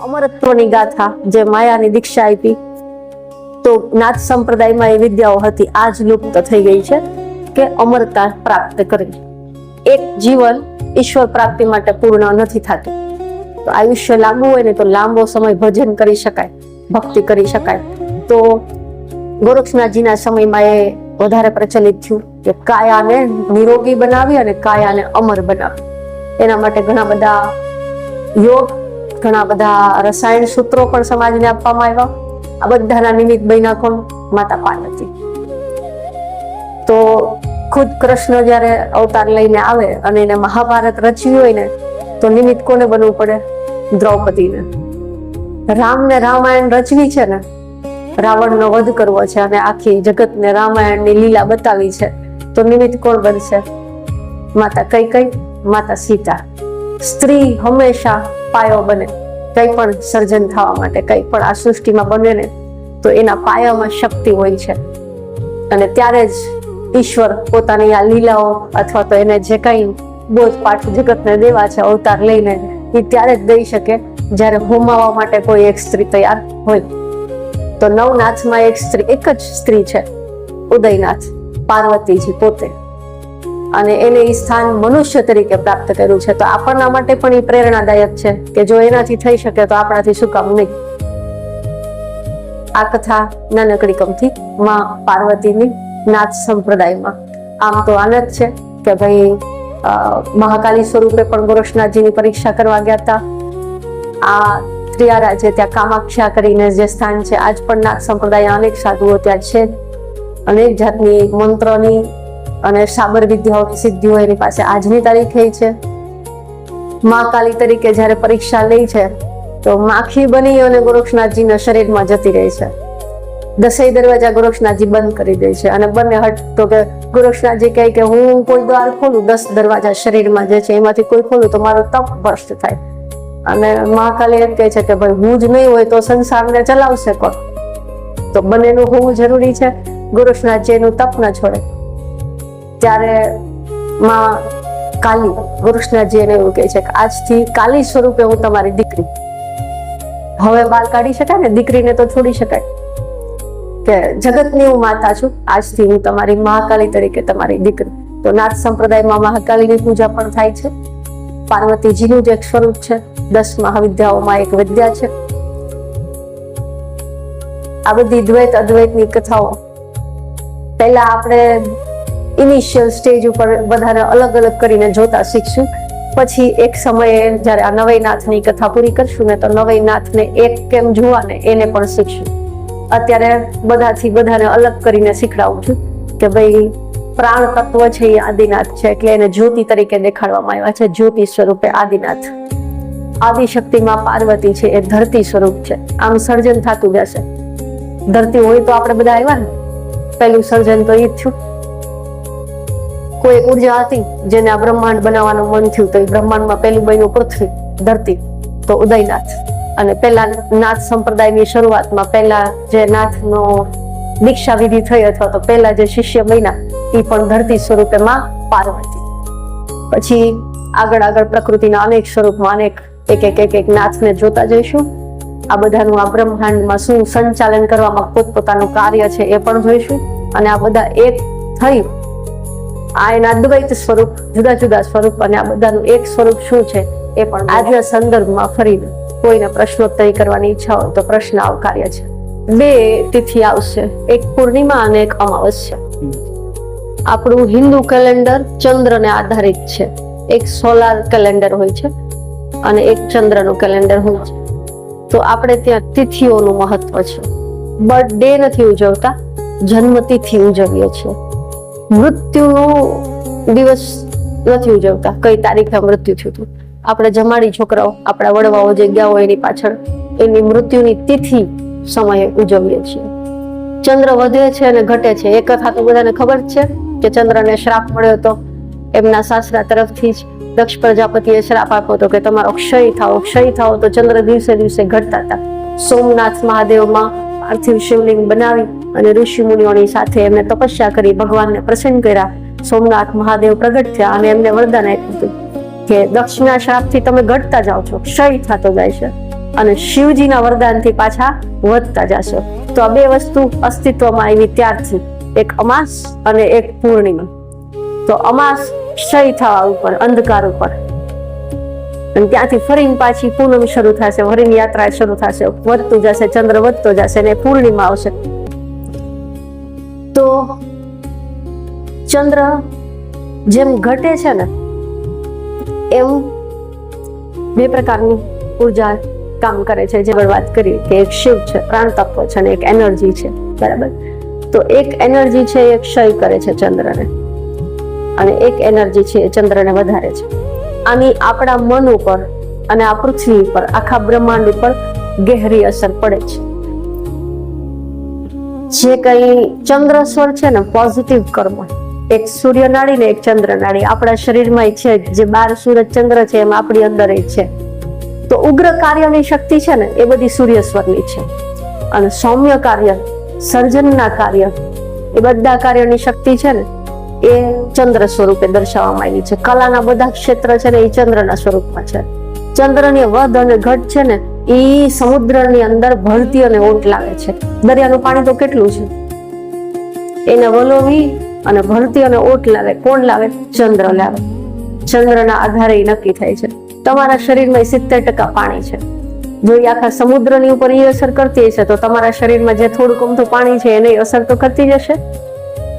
અમરત્વની ગાથા, જે માયાની દીક્ષા આપી, તો નાથ સંપ્રદાયમાં એ વિદ્યાઓ હતી, આજ લુપ્ત થઈ ગઈ છે કે અમરતા પ્રાપ્ત કરવી. એક જીવન ઈશ્વર પ્રાપ્તિ માટે પૂર્ણ નથી થતું. તો આયુષ્ય લાંબુ હોય ને તો લાંબો સમય ભજન કરી શકાય, ભક્તિ કરી શકાય. તો ગોરક્ષનાથજીના સમયમાં એ વધારે પ્રચલિત થયું કે કાયાને નિરોગી બનાવી અને કાયાને અમર બનાવી. એના માટે ઘણા બધા યોગ, ઘણા બધા રસાયણ સૂત્રો પણ સમાજને આપવામાં આવ્યા. આ બધાના નિમિત્ત બન્યા કોણ? માતા પાર્વતી. તો ખુદ કૃષ્ણ જયારે અવતાર લઈને આવે અને એને મહાભારત રચ્યું હોય ને, તો નિમિત્ત કોને બનવું પડે? દ્રૌપદીને. રામને રામાયણ રચવી છે ને, રાવણનો વધ કરવો છે અને આખી જગતને રામાયણની લીલા બતાવી છે, તો નિમિત્ત કોણ બનશે? માતા કૈકેયી, માતા સીતા. સ્ત્રી હંમેશા પાયો બને. કઈ પણ સર્જન થવા માટે, કઈ પણ આ સૃષ્ટિમાં બને ને, તો એના પાયામાં શક્તિ હોય છે. અને ત્યારે જ ઈશ્વર પોતાની આ લીલાઓ અથવા તો એને જે કઈ બોધપાઠ જગતને દેવા છે અવતાર લઈને, એ ત્યારે જ દઈ શકે જ્યારે હોમાવા માટે કોઈ એક સ્ત્રી તૈયાર હોય. તો નવનાથમાં એક જ સ્ત્રી છે, ઉદયનાથ, પાર્વતીજી પોતે. અને એને એ સ્થાન મનુષ્ય તરીકે પ્રાપ્ત કર્યું છે. તો આપણના માટે પણ એ પ્રેરણાદાયક છે કે જો એનાથી થઈ શકે તો આપણાથી શું કામ નહીં. આ કથા નાનકડી કમથી માં પાર્વતીની નાથ સંપ્રદાયમાં. આમ તો આનંદ છે કે ભાઈ મહાકાલી સ્વરૂપે પણ ગોરક્ષનાથજીની પરીક્ષા કરવા ગયા હતા. આ ત્રિયારા છે ત્યાં કામાખ્યા કરીને જે સ્થાન છે, આજ પણ નાથ સંપ્રદાય અનેક સાધુઓ ત્યાં છે. અનેક જાતની મંત્રોની અને સાબર વિદ્યાઓની સિદ્ધિઓ એની પાસે આજની તારીખે છે. મહાકાલી તરીકે જયારે પરીક્ષા લે છે તો માખી બની અને ગોરક્ષનાથજીના શરીરમાં જતી રહે છે. 10 દરવાજા ગોરક્ષનાથજી બંધ કરી દે છે અને બંને હટ તો કે ગોરક્ષનાથજી કહે કે હું કોઈ દ્વાર ખોલું, 10 દરવાજા શરીરમાં જે છે એમાંથી કોઈ ખોલું તો મારો તપ ભ્રષ્ટ થાય. અને મહાકાલી એમ કહે છે કે ભાઈ હું જ નહીં હોય તો સંસારને ચલાવશે કોણ? તો બંનેનું હોવું જરૂરી છે. ગોરક્ષનાથજી એનું તપ ન છોડે. ત્યારે માં કાલી ગોરક્ષનાથજી એને એવું કહે છે કે આજથી કાલી સ્વરૂપે હું તમારી દીકરી. હવે બહાર કાઢી શકાય ને, દીકરીને તો છોડી શકાય કે જગતની હું માતા છું, આજથી હું તમારી મહાકાલી તરીકે તમારી દીકરી. તો નાથ સંપ્રદાયમાં મહાકાલીની પૂજા પણ થાય છે. પાર્વતીજીનું જ એક સ્વરૂપ છે. 10 મહાવિદ્યાઓમાં એક વિદ્યા છે. આ બધી દ્વૈત અદ્વૈતની કથાઓ પહેલા આપણે ઇનિશિયલ સ્ટેજ ઉપર બધાને અલગ અલગ કરીને જોતા શીખશું. પછી એક સમયે જયારે આ નવૈનાથની કથા પૂરી કરશું ને, તો નવૈનાથને એક કેમ જોવા ને એને પણ શીખશું. અત્યારે બધાથી બધાને અલગ કરીને શીખડાવું છું કે ભાઈ પ્રાણ તત્વ છે એ આદિનાથ છે, એટલે એને જ્યોતિ તરીકે દેખાડવામાં આવ્યા છે. જ્યોતિ સ્વરૂપે આદિનાથ. આદિશક્તિમાં પાર્વતી છે એ ધરતી સ્વરૂપ છે. આમ સર્જન થતું જશે. ધરતી હોય તો આપણે બધા આવ્યા ને, પહેલું સર્જન તો એ જ થયું. કોઈ ઉર્જા હતી જેને આ બ્રહ્માંડ બનાવવાનું મન થયું, તો એ બ્રહ્માંડમાં પહેલું બન્યું પૃથ્વી, ધરતી, તો ઉદયનાથ. અને પહેલા નાથ સંપ્રદાયની શરૂઆતમાં પહેલા જે નાથનો દીક્ષા વિધિ થઈ અથવા તો પહેલા જે શિષ્ય બન્યા એ પણ ધરતી સ્વરૂપે માં પાર્વતી. પછી આગળ પ્રકૃતિના અનેક સ્વરૂપમાં એક નાથને જોતા જઈશું. આ બધાનું આ બ્રહ્માંડમાં શું સંચાલન કરવામાં પોતપોતાનું કાર્ય છે એ પણ જોઈશું. અને આ બધા એક થઈ આ એના દ્વૈત સ્વરૂપ, જુદા જુદા સ્વરૂપ, અને આ બધાનું એક સ્વરૂપ શું છે એ પણ આજના સંદર્ભમાં ફરીને કોઈને પ્રશ્નોત્તરી કરવાની ઈચ્છા હોય તો પ્રશ્ન આવકાર્ય છે. 2 તિથિ આવશે, એક પૂર્ણિમા અને એક અમાવસ્યા. આપણું હિન્દુ કેલેન્ડર ચંદ્રને આધારિત છે. એક સોલાર કેલેન્ડર હોય છે અને એક ચંદ્રનું કેલેન્ડર હોય છે. તો આપણે ત્યાં તિથિઓનું મહત્વ છે. બર્થડે નથી ઉજવતા, જન્મ તિથિ ઉજવીએ છીએ. મૃત્યુનો દિવસ નથી ઉજવતા, કઈ તારીખે મૃત્યુ થયું હતું. આપણે જમાડી છોકરાઓ, આપણા વડવાઓ જે ગયા હોય એની પાછળ એની મૃત્યુની તિથિ સમયે ઉજવીએ છીએ. ચંદ્ર વધે છે અને ઘટે છે. એ કથા તો બધાને ખબર છે કે ચંદ્રને શ્રાપ મળ્યો હતો. એમના સાસરા તરફથી જ દક્ષ પ્રજાપતિએ શ્રાપ આપ્યો હતો કે તમારો ક્ષય થાવ. તો ચંદ્ર દિવસે દિવસે ઘટતા હતા. સોમનાથ મહાદેવમાં પાર્થિવ શિવલિંગ બનાવી અને ઋષિ મુનિઓની સાથે એમને તપસ્યા કરી ભગવાનને પ્રસન્ન કર્યા. સોમનાથ મહાદેવ પ્રગટ થયા અને એમને વરદાન આપ્યું હતું કે દક્ષિણા શ્રાપથી તમે ઘટતા જાઓ છો, ક્ષય થતો જાય છે, અને શિવજીના વરદાનથી પાછા વધતા જશો. તો આ બે વસ્તુ અસ્તિત્વમાં આવી ત્યારથી, એક અમાસ અને એક પૂર્ણિમા. તો અમાસ ક્ષય થવા ઉપર, અંધકાર ઉપર, અને ત્યાંથી ફરીને પાછી પૂનમ શરૂ થશે, ફરીને યાત્રા શરૂ થશે, વધતું જશે, ચંદ્ર વધતો જશે, ને પૂર્ણિમા આવશે. તો ચંદ્ર જેમ ઘટે છે ને એમ બે પ્રકારની ઉર્જા કામ કરે છે. જે વાત કરી કે એક શિવ છે, પ્રાણ તત્વ છે, અને એક એનર્જી છે, બરાબર. તો એક એનર્જી છે એ ક્ષય કરે છે ચંદ્રને, અને એક એનર્જી છે એ ચંદ્રને વધારે છે. આની આપણા મન ઉપર અને આ પૃથ્વી ઉપર, આખા બ્રહ્માંડ ઉપર ગહેરી અસર પડે છે. જે કઈ ચંદ્ર સ્વર છે ને, પોઝિટિવ કર્મ, એક સૂર્ય નાડી ને એક ચંદ્ર નાડી આપણા શરીરમાં છે, જે 12 સૂરજ ચંદ્ર છે એમ આપણી અંદર છે. તો ઉગ્ર કાર્યની શક્તિ છે ને એ બધી સૂર્ય સ્વરની છે, અને સૌમ્ય કાર્ય, સર્જનના કાર્ય, એ બધા કાર્યોની શક્તિ છે ને એ ચંદ્ર સ્વરૂપે દર્શાવવામાં આવી છે. કલાના બધા ક્ષેત્ર છે ને એ ચંદ્રના સ્વરૂપમાં છે. ચંદ્રની વધ અને ઘટ છે ને એ સમુદ્રની અંદર ભરતી અને ઓટ લાવે છે. દરિયાનું પાણી તો કેટલું છે, એને વલોવી અને ભરતી અને ઓટ લાવે. કોણ લાવે? ચંદ્ર લાવે. ચંદ્રના આધારે નક્કી થાય છે. તમારા શરીરમાં 70% પાણી છે. જો એ આખા સમુદ્રની ઉપર એ અસર કરતી હશે તો તમારા શરીરમાં જે થોડુંક અમથું પાણી છે એને અસર તો કરતી જશે.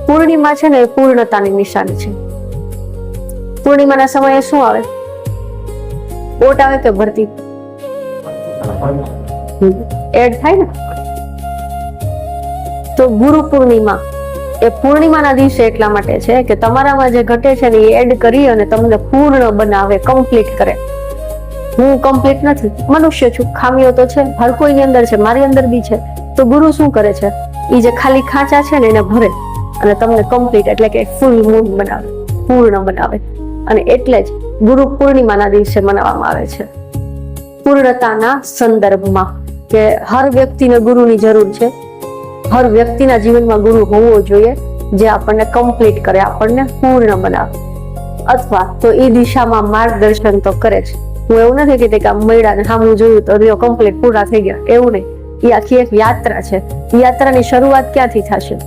પૂર્ણિમા છે ને એ પૂર્ણતાની નિશાની છે. પૂર્ણિમાના સમયે શું આવે? ઓટ આવે કે ભરતી? એડ થાય ને. તો ગુરુ પૂર્ણિમા એ પૂર્ણિમાના દિવસે એટલા માટે છે કે તમારામાં જે ઘટે છે ને એ એડ કરી અને તમને પૂર્ણ બનાવે, કમ્પ્લીટ કરે. હું કમ્પ્લીટ નથી, મનુષ્ય છું, ખામીઓ તો છે, હર કોઈની અંદર છે, મારી અંદર બી છે. તો ગુરુ શું કરે છે? એ જે ખાલી ખાંચા છે ને એને ભરે અને તમને કમ્પ્લીટ એટલે કે ફૂલ મૂન બનાવે, પૂર્ણ બનાવે. અને એટલે જ ગુરુ પૂર્ણિમાના દિવસે મનાવવામાં આવે છે. પૂર્ણતાના સંદર્ભમાં કે હર વ્યક્તિને ગુરુની જરૂર છે. હર વ્યક્તિના જીવનમાં ગુરુ હોવો જોઈએ જે આપણને કમ્પ્લીટ કરે, આપણને પૂર્ણ બનાવે, અથવા તો એ દિશામાં માર્ગદર્શન તો કરે છે. હું એવું નથી કહેતી કે આમ મળ્યા સામું જોયું તો રિયો કમ્પ્લીટ પૂરા થઈ ગયા, એવું નહીં. એ આખી એક યાત્રા છે. યાત્રાની શરૂઆત ક્યાંથી થશે?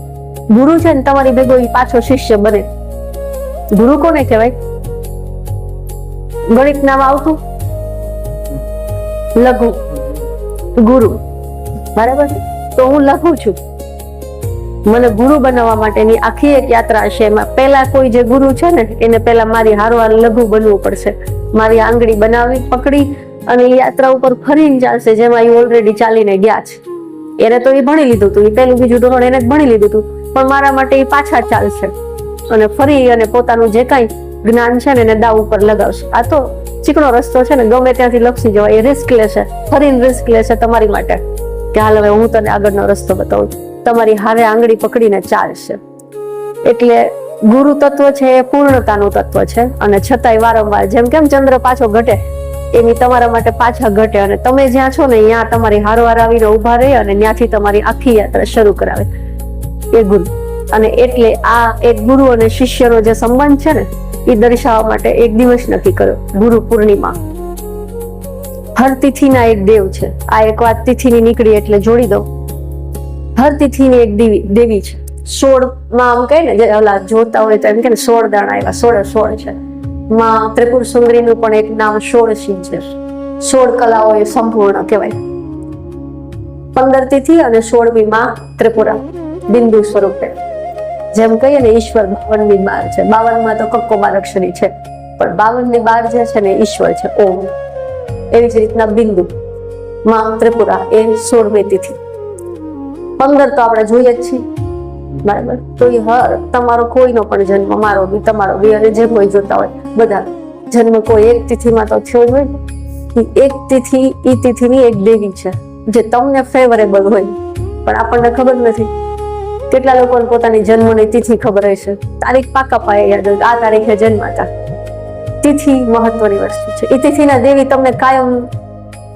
ગુરુ છે ને તમારી ભેગો એ પાછો શિષ્ય બને. ગુરુ કોને કહેવાય? ગણિત નામ આવતું લઘુ ગુરુ, બરાબર. તો હું લઘુ છું, મને ગુરુ બનાવવા માટેની આખી એક યાત્રા છે. એમાં પહેલા કોઈ જે ગુરુ છે ને એને પહેલા મારી હારવાર લઘુ બનવું પડશે. મારી આંગળી બનાવી, પકડી અને યાત્રા ઉપર ફરીને ચાલશે, જેમાં એ ઓલરેડી ચાલીને ગયા છે. એને તો એ ભણી લીધું હતું, એ પહેલું બીજું ધોરણ એને જ ભણી લીધું હતું, પણ મારા માટે એ પાછા ચાલશે અને ફરી અને પોતાનું જે કાંઈ જ્ઞાન છે ને એને દાવ ઉપર લગાવશે. આ તો ચીકણો રસ્તો છે ને, ગમે ત્યાંથી લપસી જવાય. એ રિસ્ક લેશે, ફરીને રિસ્ક લેશે તમારી માટે કે હાલ હવે હું તને આગળનો રસ્તો બતાવું. તમારી હારે આંગળી પકડીને ચાલશે. એટલે ગુરુ તત્વ છે એ પૂર્ણતાનું તત્વ છે, અને છતાંય વારંવાર જેમ કેમ ચંદ્ર પાછો ઘટે એની તમારા માટે પાછા ઘટે, અને તમે જ્યાં છો ને ત્યાં તમારી હારવાર આવીને ઉભા રહે અને ત્યાંથી તમારી આખી યાત્રા શરૂ કરાવે એ ગુરુ. અને એટલે આ એક ગુરુ અને શિષ્યનો જે સંબંધ છે ને એ દર્શાવવા માટે એક દિવસ નક્કી કર્યો, ગુરુ પૂર્ણિમા. હર તિથિના એક દેવ છે. આ એક વાત તિથિની નીકળી એટલે જોડી દો. હર તિથિની એક દેવી છે. 16 માં આમ કહે ને, જે ઓલા જોતા હોય તો એમ કે 16 દાણા આવ્યા, 16 છે. માં ત્રિપુર સુંદરીનું પણ એક નામ 16 છે. 16 કલાઓ એ સંપૂર્ણ કહેવાય. 15 તિથિ અને 16મી માં ત્રિપુરા બિંદુ સ્વરૂપે. જેમ કહીએ ને ઈશ્વર 52ની બાર છે. 52માં તો કક્કો બારક્ષરી છે, પણ 52ની બાર જે છે ને ઈશ્વર છે, ઓમ. એવી જ રીતના બિંદુ માં ત્રિપુરા એ 16મી તિથિ. 15 તો આપણે જોઈએ જ છીએ, બરાબર. તો એ હર તમારો કોઈનો પણ જન્મ, મારો બી તમારો બી, અને જે કોઈ જોતા હોય બધા જન્મ કોઈ એક તિથિમાં તો થયો જ હોય. એક તિથિ એ તિથિની એક દેવી છે જે તમને ફેવરેબલ હોય, પણ આપણને ખબર નથી. કેટલા લોકોને પોતાની જન્મની તિથિ ખબર હશે, તારીખ પાકા પાયે યાદ હોય, આ તારીખે જન્માતા. તિથિ મહત્વની વસ્તુ છે. એ તિથિના દેવી તમને કાયમ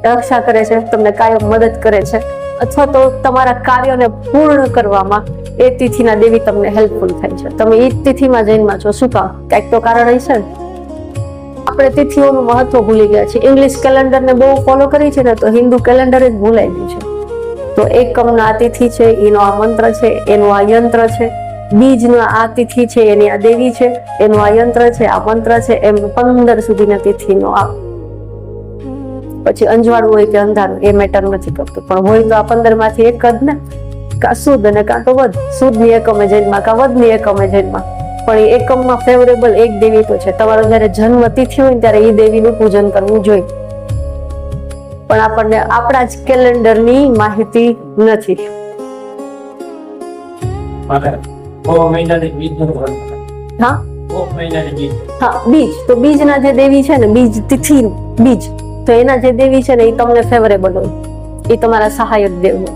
રક્ષા કરે છે, તમને કાયમ મદદ કરે છે, અથવા તો તમારા કાર્યોને પૂર્ણ કરવામાં એ તિથિના દેવી તમને હેલ્પફુલ થાય છે. તમે એ તિથિમાં જન્મા છો, શું કામ? કંઈક તો કારણ હશે. આપણે તિથિઓનું મહત્વ ભૂલી ગયા છે. ઇંગ્લિશ કેલેન્ડર ને બહુ ફોલો કરી છે ને તો હિન્દુ કેલેન્ડર જ ભૂલાઈ ગયું છે. તો એકમનો આ તિથિ છે, એનો આ મંત્ર છે, એનું આ યંત્ર છે. બીજનો આ તિથિ છે, એની આ દેવી છે, એનું આ યંત્ર છે, આ મંત્ર છે. એમ 15 સુધીના તિથિનો આ પછી અંજવાળું હોય કે અંધારું એ મેટર નથી કરતું, પણ હોય તો આ 15 માંથી એક જ ને, કાં સુદ અને કાં તો વધ. સુદની એકમે જન્મમાં કાં વધની એકમે જન્મમાં, પણ એ એકમમાં ફેવરેબલ એક દેવી તો છે. તમારો જયારે જન્મ તિથિ હોય ત્યારે એ દેવીનું પૂજન કરવું જોઈએ, પણ આપણને આપણા જ કેલેન્ડરની માહિતી નથી. બીજ તો બીજના જે દેવી છે ને, બીજ તિથિ બીજ તો એના જે દેવી છે ને એ તમને ફેવરેબલ હોય, એ તમારા સહાયક દેવ હોય.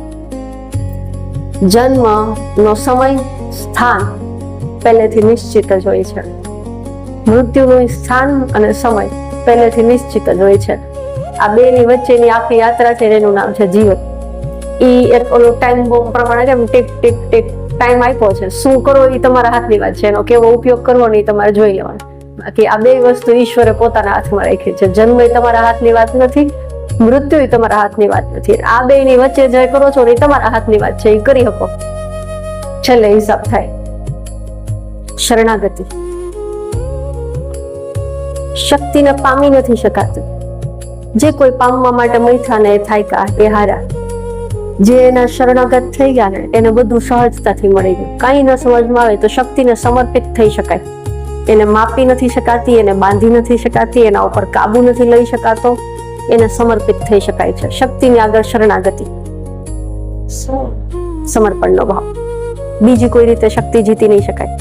જન્મ નો સમય સ્થાન પહેલેથી નિશ્ચિત જ હોય છે. મૃત્યુનું સ્થાન અને સમય પહેલેથી નિશ્ચિત જ હોય છે. આ બે ની વચ્ચેની આખી યાત્રા છે એનું નામ છે જીવન. એ એક ઓલો ટાઈમ બોમ્બ પ્રમાણે કેમ ટીક ટીક ટીક ટાઈમ આપ્યો છે. શું કરો એ તમારા હાથની વાત છે, એનો કેવો ઉપયોગ કરવો ને એ તમારે જોઈ લેવાનું. બાકી આ બે વસ્તુ ઈશ્વરે પોતાના હાથમાં રાખી છે. જન્મ એ તમારા હાથની વાત નથી, મૃત્યુ એ તમારા હાથની વાત નથી. આ બે ની વચ્ચે જે કરો છો એ તમારા હાથની વાત છે, એ કરી શકો. છેલ્લે હિસાબ થાય. શરણાગતિ શક્તિને પામી નથી શકાતું. જે કોઈ પામવા માટે મૈથા ને થાય કા એ હારા. જે એના શરણાગત થઈ ગયા ને એને બધું સહજતાથી મળી ગયું. કાંઈ ન સમજમાં આવે તો શક્તિને સમર્પિત થઈ શકાય. એને માપી નથી શકાતી, એને બાંધી નથી શકાતી, એના ઉપર કાબુ નથી લઈ શકાતો, એને સમર્પિત થઈ શકાય છે. શક્તિની આગળ શરણાગતિ, સમર્પણનો ભાવ. બીજી કોઈ રીતે શક્તિ જીતી નહીં શકાય.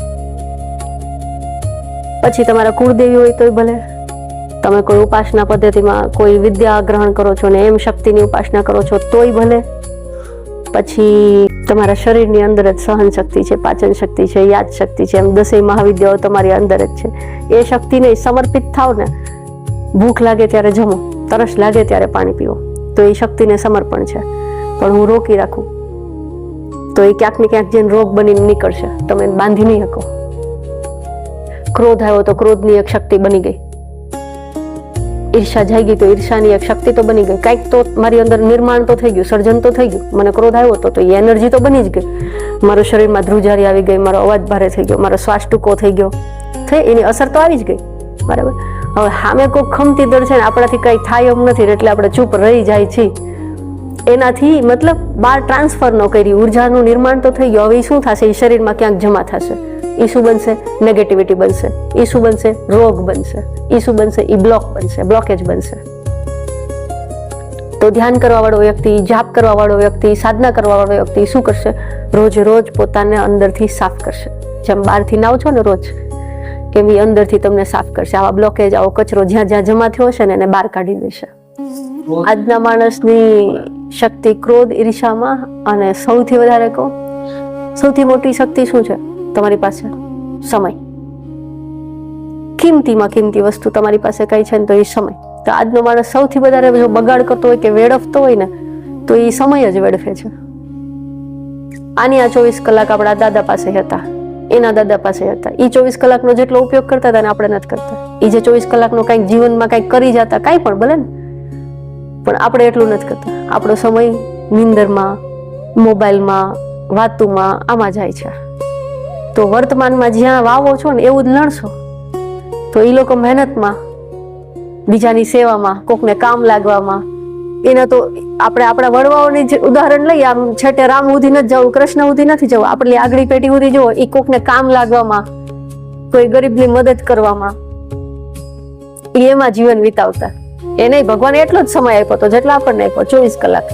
પછી તમારા કુળદેવી હોય તોય ભલે, તમે કોઈ ઉપાસના પદ્ધતિમાં કોઈ વિદ્યા ગ્રહણ કરો છો ને એમ શક્તિની ઉપાસના કરો છો તોય ભલે. પછી તમારા શરીરની અંદર જ સહન શક્તિ છે, પાચન શક્તિ છે, યાદ શક્તિ છે, એમ 10 મહાવિદ્યાઓ તમારી અંદર જ છે. એ શક્તિને સમર્પિત થાવ ને, ભૂખ લાગે ત્યારે જમો, તરસ લાગે ત્યારે પાણી પીવો, તો એ શક્તિને સમર્પણ છે. પણ હું રોકી રાખું તો એ ક્યાંક ને ક્યાંક જેને રોગ બનીને નીકળશે, તમે બાંધી નહીં શકો. ક્રોધ આવ્યો તો ક્રોધની એક શક્તિ બની ગઈ. ઈર્ષા જાગી તો ઈર્ષાની એક શક્તિ તો બની ગઈ. કાંઈક તો મારી અંદર નિર્માણ તો થઈ ગયું, સર્જન તો થઈ ગયું. મને ક્રોધ આવ્યો તો એ એનર્જી તો બની જ ગઈ. મારા શરીરમાં ધ્રુજારી આવી ગઈ, મારો અવાજ ભારે થઈ ગયો, મારો શ્વાસ ટૂંકો થઈ ગયો, એની અસર તો આવી જ ગઈ. બરાબર. હવે સામે કોઈ ખમતી દર છે ને આપણાથી કઈ થાય એમ નથી એટલે આપણે ચૂપ રહી જાય છે. એનાથી મતલબ બહાર ટ્રાન્સફર ન કરી, ઉર્જાનું નિર્માણ તો થઈ ગયું. હવે શું થશે? એ શરીરમાં ક્યાંક જમા થશે. એ શું બનશે? નેગેટિવિટી બનશે. એ શું બનશે? રોગ બનશે. એ શું બનશે? એ બ્લોક બનશે, બ્લોકેજ બનશે. તો ધ્યાન કરવા વાળો વ્યક્તિ, જાપ કરવા વાળો વ્યક્તિ, સાધના કરવા વાળો વ્યક્તિ શું કરશે? રોજ રોજ પોતાને અંદરથી સાફ કરશે. જેમ બહારથી નાવ છો ને રોજ, એમ એ અંદરથી તમને સાફ કરશે. આવા બ્લોકેજ, આવો કચરો જ્યાં જ્યાં જમા થયો હશે ને એને બહાર કાઢી દેશે. આજના માણસની શક્તિ ક્રોધ, ઈર્ષામાં, અને સૌથી વધારે કહું, સૌથી મોટી શક્તિ શું છે તમારી પાસે? સમય. કિંમતીમાં કિંમતી વસ્તુ તમારી પાસે કઈ છે ને તો એ સમય. તો આજનો માણસ સૌથી વધારે જો બગાડ કરતો હોય કે વેડફતો હોય ને તો એ સમય જ વેડફે છે. આની આ 24 કલાક આપણા દાદા પાસે હતા, એના દાદા પાસે હતા. એ 24 કલાકનો જેટલો ઉપયોગ કરતા હતા ને આપણે નથી કરતા. એ જે 24 કલાકનો કંઈક જીવનમાં કંઈક કરી જતા, કાંઈ પણ ભલે ને, પણ આપણે એટલું નથી કરતા. આપણો સમય નીંદરમાં, મોબાઈલમાં, વાતુમાં, આમાં જાય છે. તો વર્તમાનમાં જ્યાં વાવો છો ને એવું જ લણશો તો એ લોકો મહેનતમાં, બીજાની સેવામાં, કોકને કામ લાગવામાં, એના તો આપણે આપણા વડવાઓની જ ઉદાહરણ લઈએ. આમ છેટે રામ સુધી નથી જવું, કૃષ્ણ સુધી નથી જવું, આપણે આગળી પેઢી સુધી જુઓ, એ કોકને કામ લાગવામાં, કોઈ ગરીબની મદદ કરવામાં, એમાં જીવન વિતાવતા. એને ભગવાન એટલો જ સમય આપ્યો હતો જેટલો આપણને આપ્યો, 24 કલાક.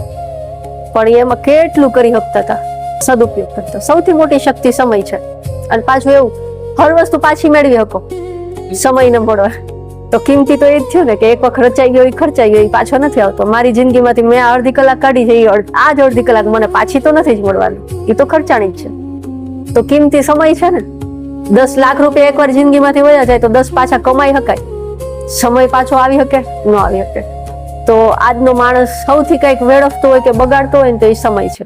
પણ એમાં કેટલું કરી શકતા હતા, સદુપયોગ કરતા. સૌથી મોટી શક્તિ સમય છે. અને પાછું એવું, હર વસ્તુ પાછી મેળવી શકો, સમય ન મળવા. તો કિંમતી તો એ જ થયું ને કે એક વખત રચાઈ ગયો, ખર્ચાઈ ગયો, પાછો નથી આવતો. મારી જિંદગીમાંથી મેં અડધી કલાક કાઢી છે, આ જ અડધી કલાક મને પાછી તો નથી જ મળવાની, એ તો ખર્ચાણી જ છે. તો કિંમતી સમય છે ને. 10 લાખ રૂપિયા એકવાર જિંદગીમાંથી વયા જાય તો 10 પાછા કમાઈ શકાય. સમય પાછો આવી શકે? ન આવી શકે. તો આજનો માણસ સૌથી કંઈક વેડફતો હોય કે બગાડતો હોય ને તો એ સમય છે.